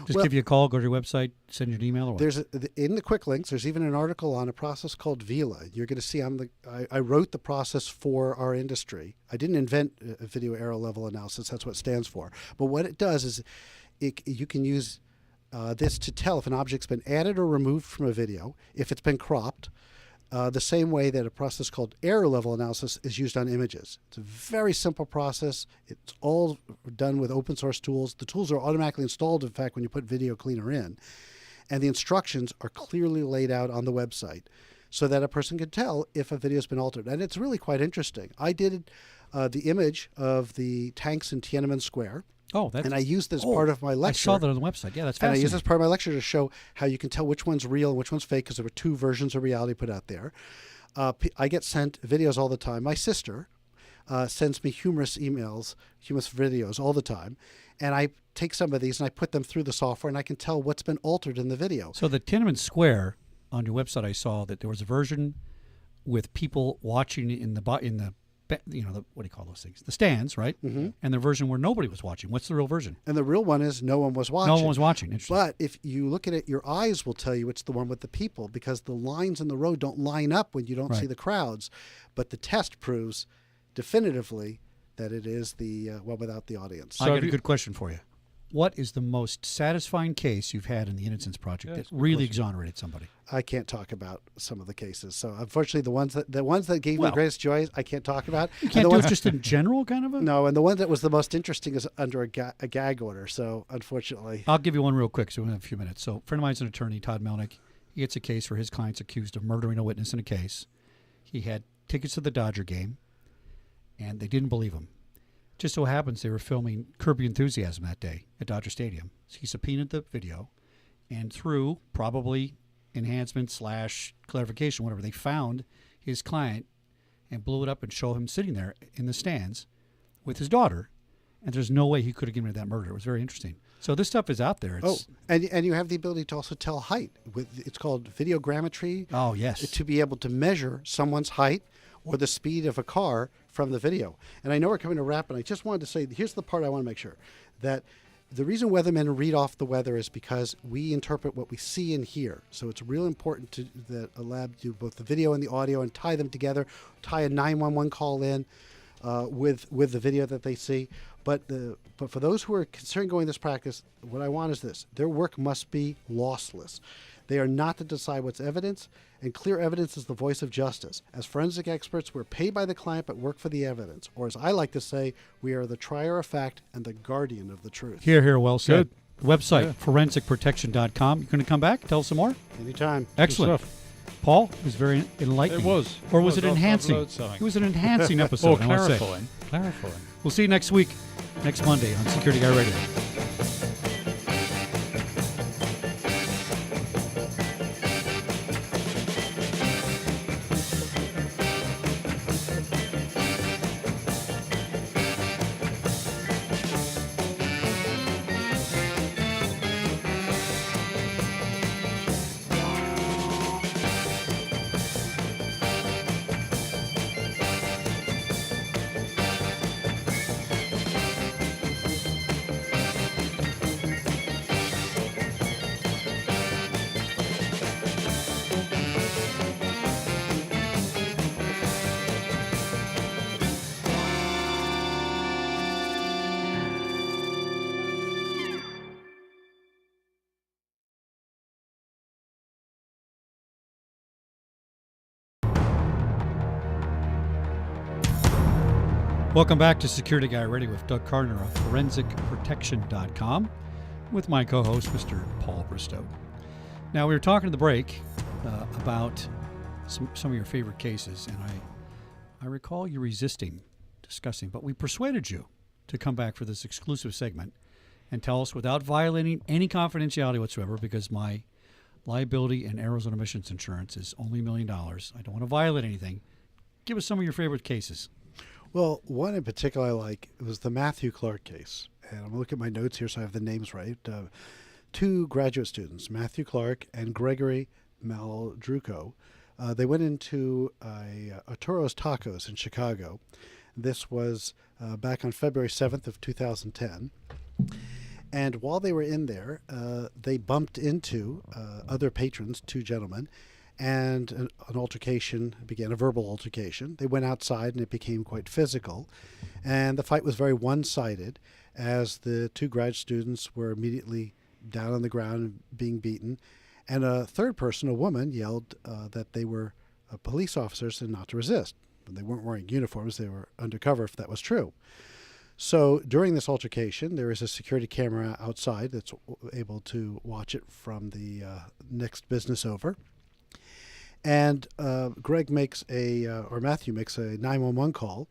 B: Just give you a call, go to your website, send you an email, or what?
D: There's in the quick links, there's even an article on a process called VILA. You're going to see I wrote the process for our industry. I didn't invent a video error level analysis. That's what it stands for. But what it does is you can use this to tell if an object's been added or removed from a video, if it's been cropped, the same way that a process called error level analysis is used on images. It's a very simple process. It's all done with open source tools. The tools are automatically installed, in fact, when you put Video Cleaner in. And the instructions are clearly laid out on the website so that a person can tell if a video has been altered. And it's really quite interesting. I did the image of the tanks in Tiananmen Square.
B: Oh, that's...
D: And I used this as part of my lecture.
B: I saw that on the website. Yeah, that's fascinating.
D: And I used this part of my lecture to show how you can tell which one's real and which one's fake, because there were two versions of reality put out there. I get sent videos all the time. My sister sends me humorous emails, humorous videos all the time. And I take some of these and I put them through the software, and I can tell what's been altered in the video.
B: So the Tiananmen Square, on your website, I saw that there was a version with people watching in the you know, what do you call those things? The stands, right? Mm-hmm. And the version where nobody was watching. What's the real version?
D: And the real one is no one was watching.
B: No one was watching. Interesting.
D: But if you look at it, your eyes will tell you it's the one with the people, because the lines in the road don't line up when you don't see the crowds. But the test proves definitively that it is the one without the audience.
B: So I got a good question for you. What is the most satisfying case you've had in the Innocence Project that really exonerated somebody?
D: I can't talk about some of the cases. So unfortunately, the ones that gave me the greatest joy, I can't talk about.
B: You can't do it just in general, kind of?
D: No, and the one that was the most interesting is under a gag order. So unfortunately,
B: I'll give you one real quick, so we have a few minutes. So a friend of mine's an attorney, Todd Melnick. He gets a case where his client's accused of murdering a witness in a case. He had tickets to the Dodger game, and they didn't believe him. Just so happens they were filming Curb Your Enthusiasm that day at Dodger Stadium. So he subpoenaed the video, and through probably enhancement / clarification, whatever, they found his client and blew it up and showed him sitting there in the stands with his daughter. And there's no way he could have given her that murder. It was very interesting. So this stuff is out there.
D: And you have the ability to also tell height. It's called videogrammetry.
B: Oh, yes.
D: To be able to measure someone's height or the speed of a car from the video. And I know we're coming to wrap, and I just wanted to say, here's the part I want to make sure, that the reason weathermen read off the weather is because we interpret what we see and hear. So it's real important that a lab do both the video and the audio and tie them together, tie a 911 call in with the video that they see. But for those who are considering going this practice, what I want is this. Their work must be lossless. They are not to decide what's evidence, and clear evidence is the voice of justice. As forensic experts, we're paid by the client but work for the evidence. Or as I like to say, we are the trier of fact and the guardian of the truth.
B: Here, well said. Good. Website, forensicprotection.com. You going to come back? Tell us some more?
D: Anytime.
B: Excellent. Paul, it was very enlightening.
C: It was.
B: Or was it
C: I've
B: enhancing?
C: learned something.
B: It was an enhancing episode.
C: Or
B: I want to say.
C: clarifying. Clarifying.
B: We'll see you next week, next Monday on Security Guy Radio. Welcome back to Security Guy Radio with Doug Carner of ForensicProtection.com with my co-host, Mr. Paul Bristow. Now, we were talking at the break about some of your favorite cases, and I recall you resisting discussing, but we persuaded you to come back for this exclusive segment and tell us without violating any confidentiality whatsoever, because my liability and Arizona emissions insurance is only $1 million. I don't want to violate anything. Give us some of your favorite cases.
D: Well, one in particular I like was the Matthew Clark case. And I'm going to look at my notes here so I have the names right. Two graduate students, Matthew Clark and Gregory Maldruco. They went into a Toro's Tacos in Chicago. This was back on February 7th of 2010. And while they were in there, they bumped into other patrons, two gentlemen, and an altercation began, a verbal altercation. They went outside and it became quite physical. And the fight was very one-sided as the two grad students were immediately down on the ground being beaten. And a third person, a woman, yelled that they were police officers and not to resist. They weren't wearing uniforms, they were undercover if that was true. So during this altercation, there is a security camera outside that's able to watch it from the next business over. And Matthew makes a 911 call,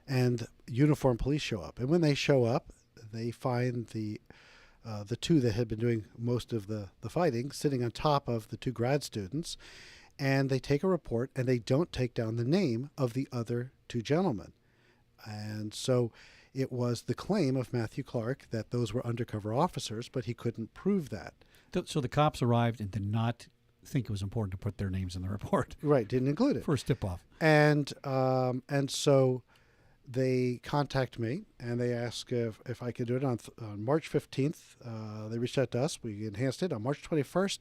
D: and uniformed police show up. And when they show up, they find the two that had been doing most of the fighting sitting on top of the two grad students, and they take a report, and they don't take down the name of the other two gentlemen. And so it was the claim of Matthew Clark that those were undercover officers, but he couldn't prove that.
B: So the cops arrived and did not think it was important to put their names in the report.
D: Right, didn't include it.
B: First tip-off.
D: And so they contact me, and they ask if I could do it on March 15th. They reached out to us. We enhanced it. On March 21st,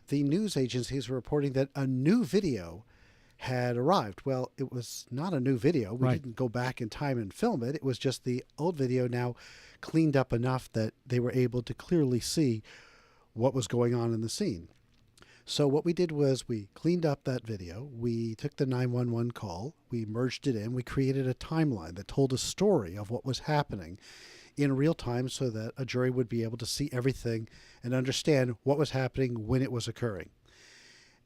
D: the news agencies were reporting that a new video had arrived. Well, it was not a new video. We didn't go back in time and film it. It was just the old video now cleaned up enough that they were able to clearly see what was going on in the scene. So what we did was we cleaned up that video. We took the 911 call. We merged it in. We created a timeline that told a story of what was happening in real time so that a jury would be able to see everything and understand what was happening when it was occurring.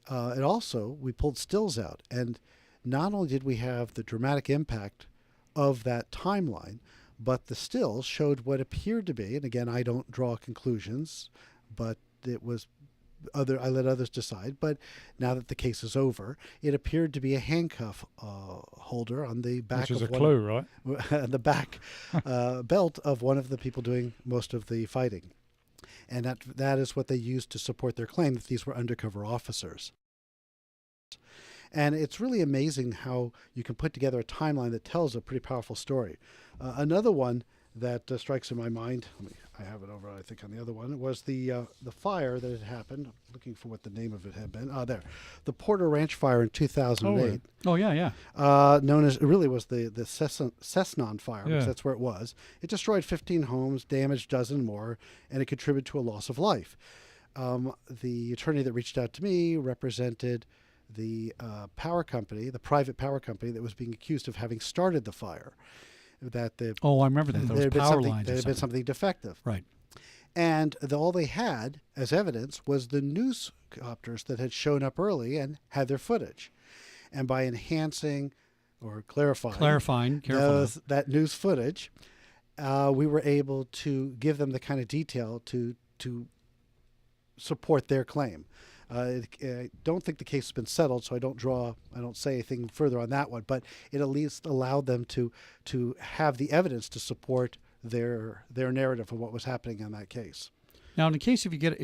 D: And also, we pulled stills out. And not only did we have the dramatic impact of that timeline, but the stills showed what appeared to be, and again, I don't draw conclusions, but it was I let others decide. But now that the case is over, it appeared to be a handcuff holder on the back,
C: which is a clue, right?
D: The back belt of one of the people doing most of the fighting, and that is what they used to support their claim that these were undercover officers. And it's really amazing how you can put together a timeline that tells a pretty powerful story. Another one that strikes in my mind, I have it over, I think, on the other one, was the fire that had happened. I'm looking for what the name of it had been. There. The Porter Ranch fire in 2008.
B: Oh, yeah.
D: Known as, it really was the Cessnon fire,
C: Yeah.
D: because that's where it was. It destroyed 15 homes, damaged a dozen more, and it contributed to a loss of life. The attorney that reached out to me represented the power company, the private power company that was being accused of having started the fire.
B: I remember that. There was power lines.
D: There had been something defective.
B: Right.
D: And all they had as evidence was the news copters that had shown up early and had their footage. And by enhancing or clarifying
B: careful
D: that news footage, we were able to give them the kind of detail to support their claim. I don't think the case has been settled, so I don't say anything further on that one. But it at least allowed them to have the evidence to support their narrative of what was happening in that case.
B: Now, in the case if you get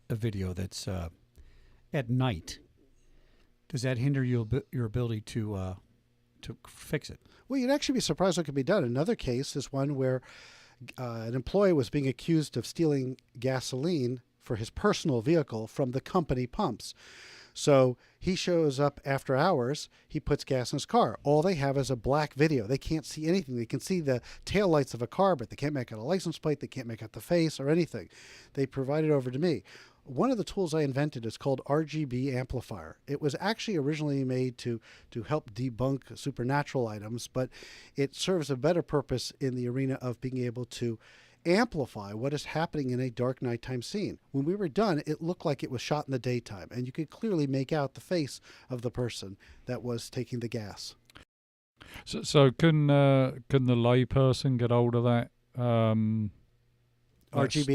B: a video that's at night, does that hinder your ability to fix it?
D: Well, you'd actually be surprised what could be done. Another case is one where an employee was being accused of stealing gasoline for his personal vehicle from the company pumps. So he shows up after hours, he puts gas in his car. All they have is a black video. They can't see anything. They can see the taillights of a car, but they can't make out a license plate. They can't make out the face or anything. They provide it over to me. One of the tools I invented is called RGB amplifier. It was actually originally made to help debunk supernatural items, but it serves a better purpose in the arena of being able to amplify what is happening in a dark nighttime scene. When we were done, it looked like it was shot in the daytime, and you could clearly make out the face of the person that was taking the gas.
C: So couldn't the layperson get hold of that?
D: RGB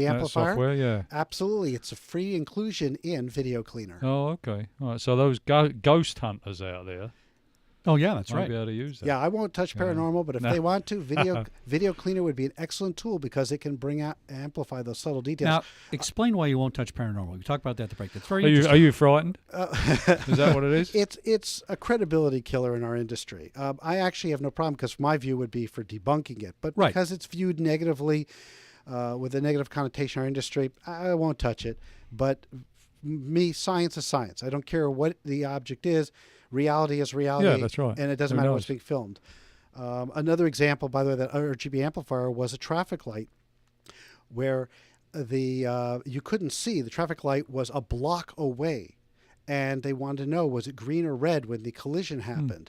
D: amplifier?
C: Software, yeah.
D: Absolutely. It's a free inclusion in Video Cleaner.
C: Oh, okay. All right. So those ghost hunters out there,
B: Oh, yeah, that's
C: might
B: right.
C: be able to use that.
D: Yeah, I won't touch paranormal, but if they want to, Video Cleaner would be an excellent tool because it can amplify those subtle details.
B: Now, explain why you won't touch paranormal. You talked about that at the break. That's very
C: Are
B: interesting.
C: you frightened? Is that what it is?
D: It's a credibility killer in our industry. I actually have no problem because my view would be for debunking it, but because it's viewed negatively with a negative connotation in our industry, I won't touch it. But science is science. I don't care what the object is. Reality is reality.
C: Yeah, that's right.
D: And it doesn't matter what's being filmed. Another example, by the way, that RGB amplifier was a traffic light where you couldn't see. The traffic light was a block away. And they wanted to know, was it green or red when the collision happened?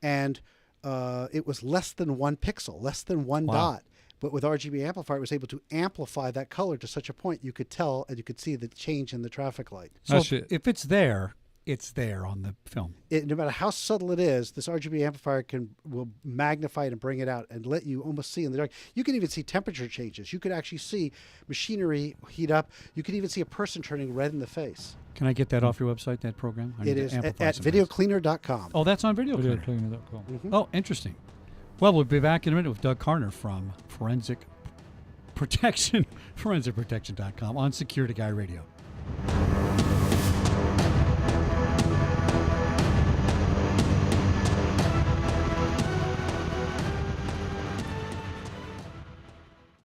D: And it was less than 1 pixel, less than one dot. But with RGB amplifier, it was able to amplify that color to such a point you could tell and you could see the change in the traffic light.
B: So if it's there, it's there on the film.
D: No matter how subtle it is, this RGB amplifier will magnify it and bring it out and let you almost see in the dark. You can even see temperature changes. You could actually see machinery heat up. You could even see a person turning red in the face.
B: Can I get that off your website, that program?
D: It is at videocleaner.com.
B: Oh, that's on videocleaner.
C: Videocleaner.com.
D: Mm-hmm.
B: Oh, interesting. Well, we'll be back in a minute with Doug Carner from Forensic Protection, forensicprotection.com on Security Guy Radio.